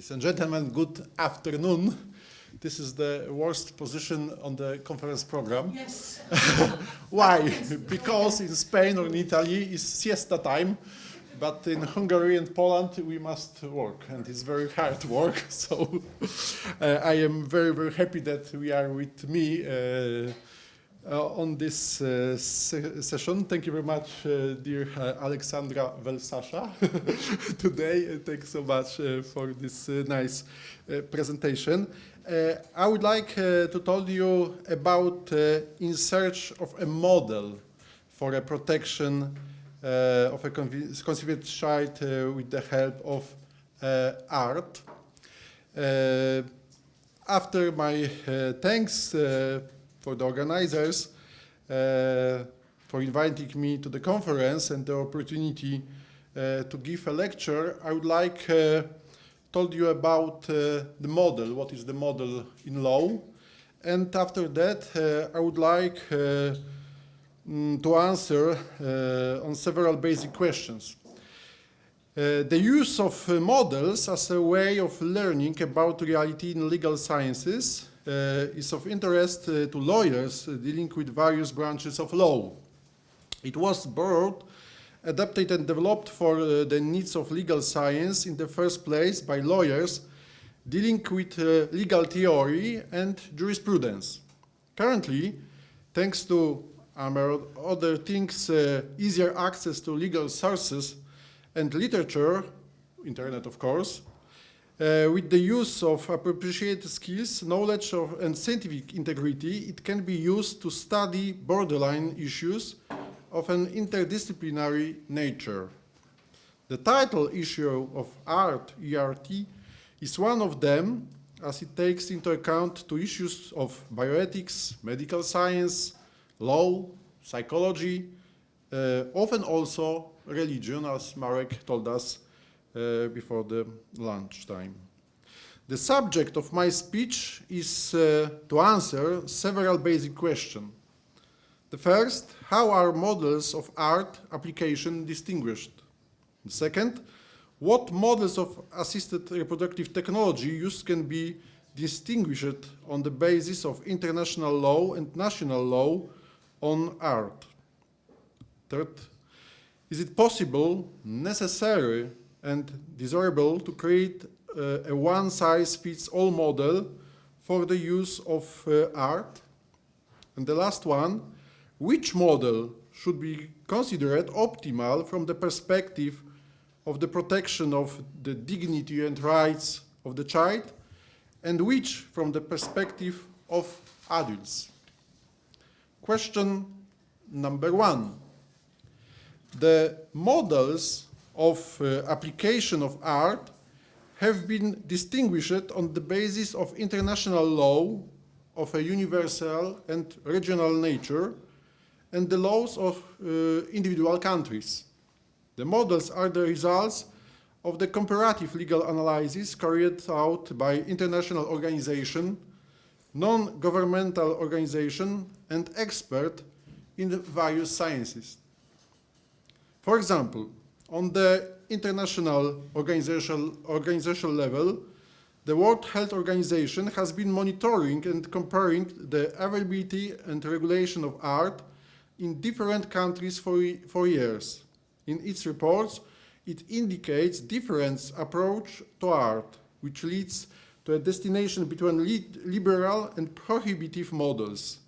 Ladies and gentlemen, good afternoon. This is the worst position on the conference program. Yes. Why? Because in Spain or in Italy it's siesta time, but in Hungary and Poland we must work, and it's very hard work. So I am very, very happy that we are with me on this session. Thank you very much, dear Alexandra Welsasza, today. Thanks so much for this nice presentation. I would like to tell you about in search of a model for a protection of a conceived child with the help of art. After my thanks for the organizers for inviting me to the conference and the opportunity to give a lecture, I would like told you about the model, what is the model in law. And after that, I would like to answer on several basic questions. The use of models as a way of learning about reality in legal sciences is of interest to lawyers dealing with various branches of law. It was borrowed, adapted and developed for the needs of legal science in the first place by lawyers dealing with legal theory and jurisprudence. Currently, thanks to, among other things, easier access to legal sources and literature, internet of course, with the use of appropriate skills, knowledge and scientific integrity, it can be used to study borderline issues of an interdisciplinary nature. The title issue of art, ERT, is one of them, as it takes into account two issues of bioethics, medical science, law, psychology, often also religion, as Marek told us before the lunchtime. The subject of my speech is to answer several basic questions. The first, how are models of art application distinguished? The second, what models of assisted reproductive technology use can be distinguished on the basis of international law and national law on art? Third, is it possible, necessary, and desirable to create a one-size-fits-all model for the use of art? And the last one, which model should be considered optimal from the perspective of the protection of the dignity and rights of the child, and which from the perspective of adults? Question number one. The models of application of art have been distinguished on the basis of international law of a universal and regional nature and the laws of individual countries. The models are the results of the comparative legal analysis carried out by international organizations, non-governmental organizations, and experts in the various sciences. For example, on the international organizational level, the World Health Organization has been monitoring and comparing the availability and regulation of art in different countries for years. In its reports, it indicates different approach to art, which leads to a destination between liberal and prohibitive models.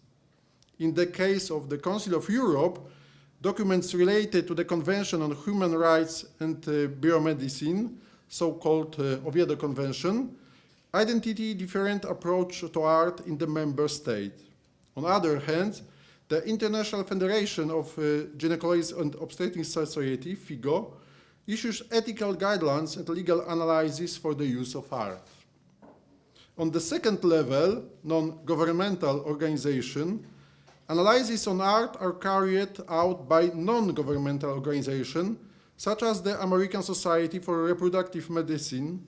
In the case of the Council of Europe, documents related to the Convention on Human Rights and Biomedicine, so-called Oviedo Convention, identity different approach to art in the member state. On the other hand, the International Federation of Gynecologists and Obstetrics Society, FIGO, issues ethical guidelines and legal analysis for the use of art. On the second level, non-governmental organization, analyses on art are carried out by non-governmental organizations, such as the American Society for Reproductive Medicine.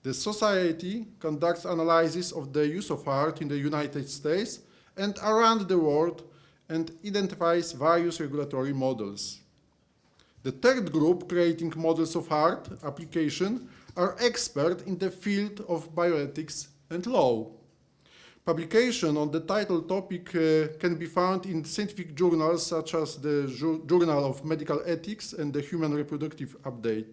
The society conducts analysis of the use of art in the United States and around the world and identifies various regulatory models. The third group creating models of art application are experts in the field of bioethics and law. Publication on the title topic can be found in scientific journals such as the Journal of Medical Ethics and the Human Reproductive Update.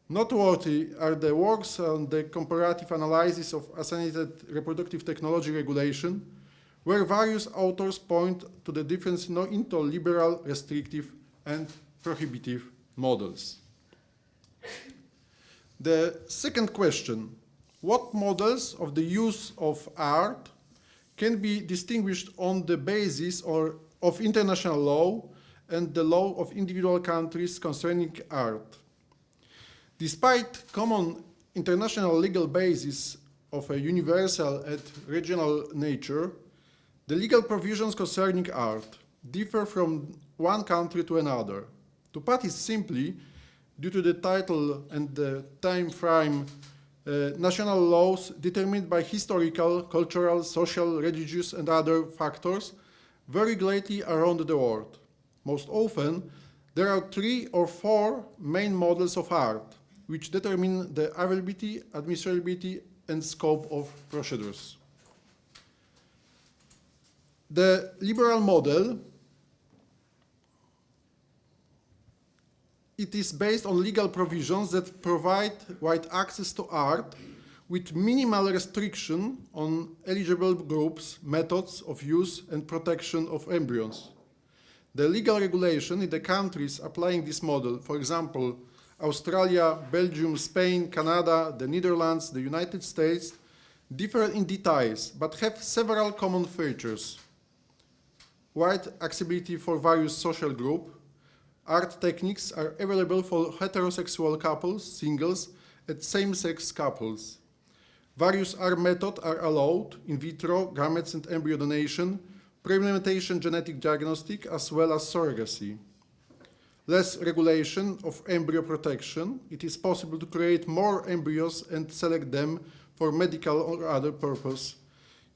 Noteworthy are the works on the comparative analysis of Assisted Reproductive Technology regulation, where various authors point to the difference into liberal, restrictive, and prohibitive models. The second question: what models of the use of art can be distinguished on the basis of international law and the law of individual countries concerning art? Despite common international legal basis of a universal and regional nature, the legal provisions concerning art differ from one country to another. To put it simply, due to the title and the time frame, national laws determined by historical, cultural, social, religious, and other factors vary greatly around the world. Most often, there are 3 or 4 main models of art, which determine the availability, admissibility, and scope of procedures. The liberal model, it is based on legal provisions that provide wide access to art with minimal restriction on eligible groups, methods of use, and protection of embryos. The legal regulation in the countries applying this model, for example, Australia, Belgium, Spain, Canada, the Netherlands, the United States, differ in details, but have several common features. Wide accessibility for various social groups. Art techniques are available for heterosexual couples, singles, and same-sex couples. Various art methods are allowed: in vitro, gametes and embryo donation, pre-implantation genetic diagnostic, as well as surrogacy. Less regulation of embryo protection. It is possible to create more embryos and select them for medical or other purpose.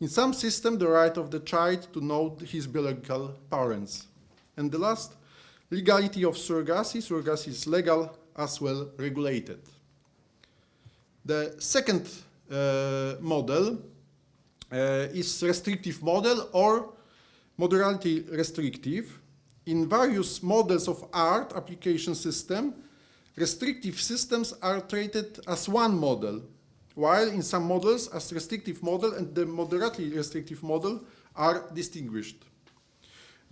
In some systems, the right of the child to know his biological parents. And the last, legality of surrogacy. Surrogacy is legal as well regulated. The second model is restrictive model or moderately restrictive. In various models of art application system, restrictive systems are treated as one model, while in some models as restrictive model and the moderately restrictive model are distinguished.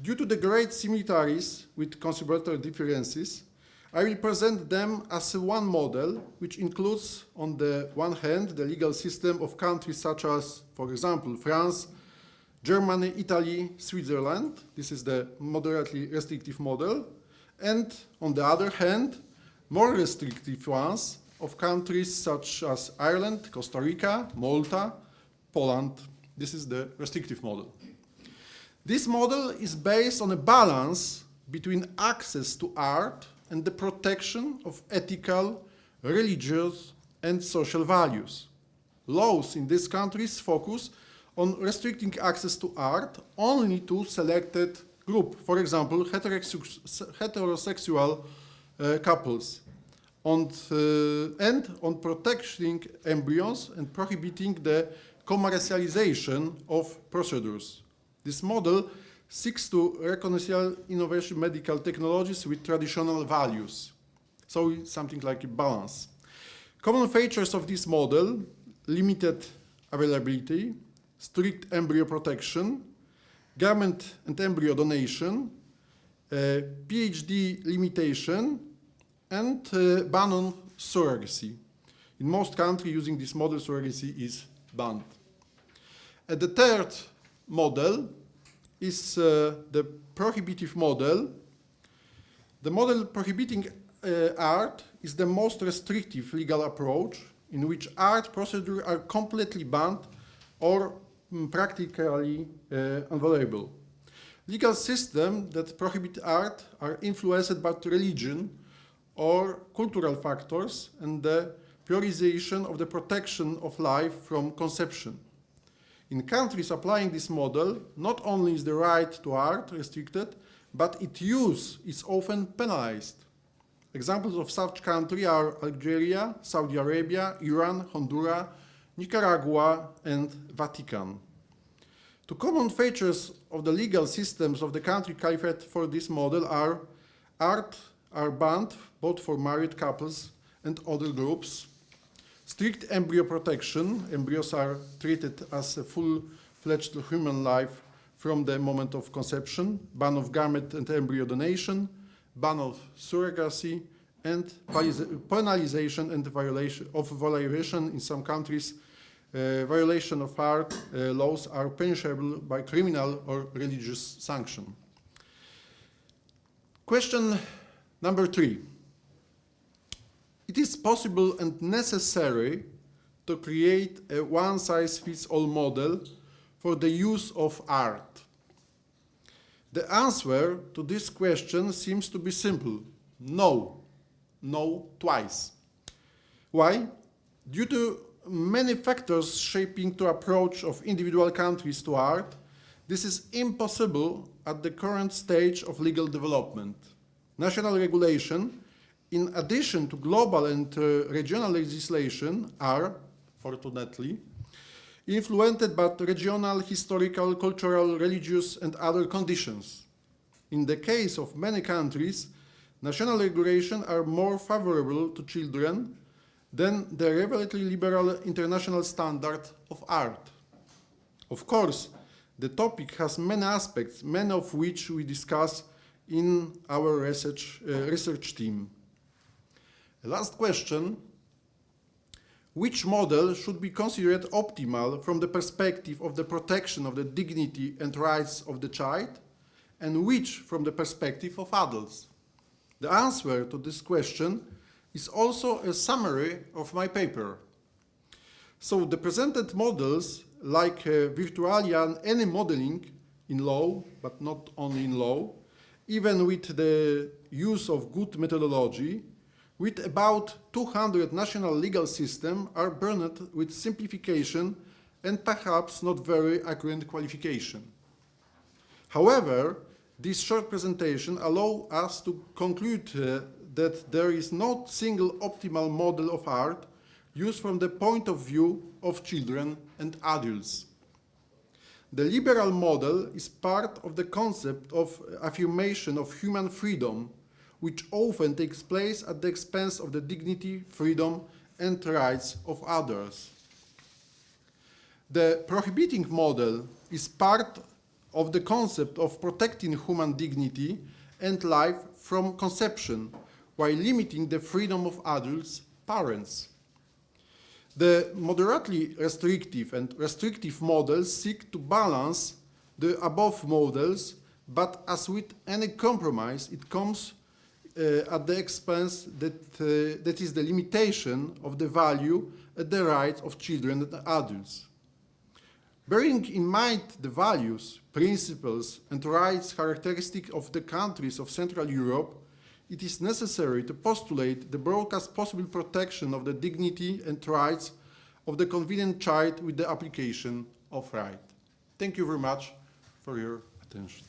Due to the great similarities with considerable differences, I will present them as one model, which includes, on the one hand, the legal system of countries such as, for example, France, Germany, Italy, Switzerland. This is the moderately restrictive model. And on the other hand, more restrictive ones of countries such as Ireland, Costa Rica, Malta, Poland. This is the restrictive model. This model is based on a balance between access to art and the protection of ethical, religious, and social values. Laws in these countries focus on restricting access to art only to selected group, for example, heterosexual couples, and on protecting embryos and prohibiting the commercialization of procedures. This model seeks to reconcile innovative medical technologies with traditional values. So it's something like a balance. Common features of this model: limited availability, strict embryo protection, gamete and embryo donation, PhD limitation, and ban on surrogacy. In most countries using this model, surrogacy is banned. And the third model is the prohibitive model. The model prohibiting art is the most restrictive legal approach in which art procedures are completely banned or practically unavailable. Legal systems that prohibit art are influenced by religion or cultural factors and the prioritization of the protection of life from conception. In countries applying this model, not only is the right to art restricted, but its use is often penalized. Examples of such countries are Algeria, Saudi Arabia, Iran, Honduras, Nicaragua, and Vatican. Two common features of the legal systems of the country caliphate for this model are art are banned both for married couples and other groups. Strict embryo protection. Embryos are treated as a full-fledged human life from the moment of conception. Ban of garment and embryo donation. Ban of surrogacy. And penalization and violation in some countries. Violation of art laws are punishable by criminal or religious sanction. Question number 3. It is possible and necessary to create a one-size-fits-all model for the use of art. The answer to this question seems to be simple. No. No twice. Why? Due to many factors shaping the approach of individual countries to art, this is impossible at the current stage of legal development. National regulation, in addition to global and regional legislation, are, fortunately, influenced by regional, historical, cultural, religious, and other conditions. In the case of many countries, national regulations are more favorable to children than the relatively liberal international standard of art. Of course, the topic has many aspects, many of which we discuss in our research team. Last question: which model should be considered optimal from the perspective of the protection of the dignity and rights of the child, and which from the perspective of adults? The answer to this question is also a summary of my paper. So the presented models, like virtualia and any modeling in law, but not only in law, even with the use of good methodology, with about 200 national legal systems, are burdened with simplification and perhaps not very accurate qualification. However, this short presentation allows us to conclude that there is no single optimal model of art used from the point of view of children and adults. The liberal model is part of the concept of affirmation of human freedom, which often takes place at the expense of the dignity, freedom, and rights of others. The prohibiting model is part of the concept of protecting human dignity and life from conception, while limiting the freedom of adults, parents. The moderately restrictive and restrictive models seek to balance the above models, but as with any compromise, it comes at the expense that is the limitation of the value and the rights of children and adults. Bearing in mind the values, principles, and rights characteristic of the countries of Central Europe, it is necessary to postulate the broadest possible protection of the dignity and rights of the convenient child with the application of right. Thank you very much for your attention.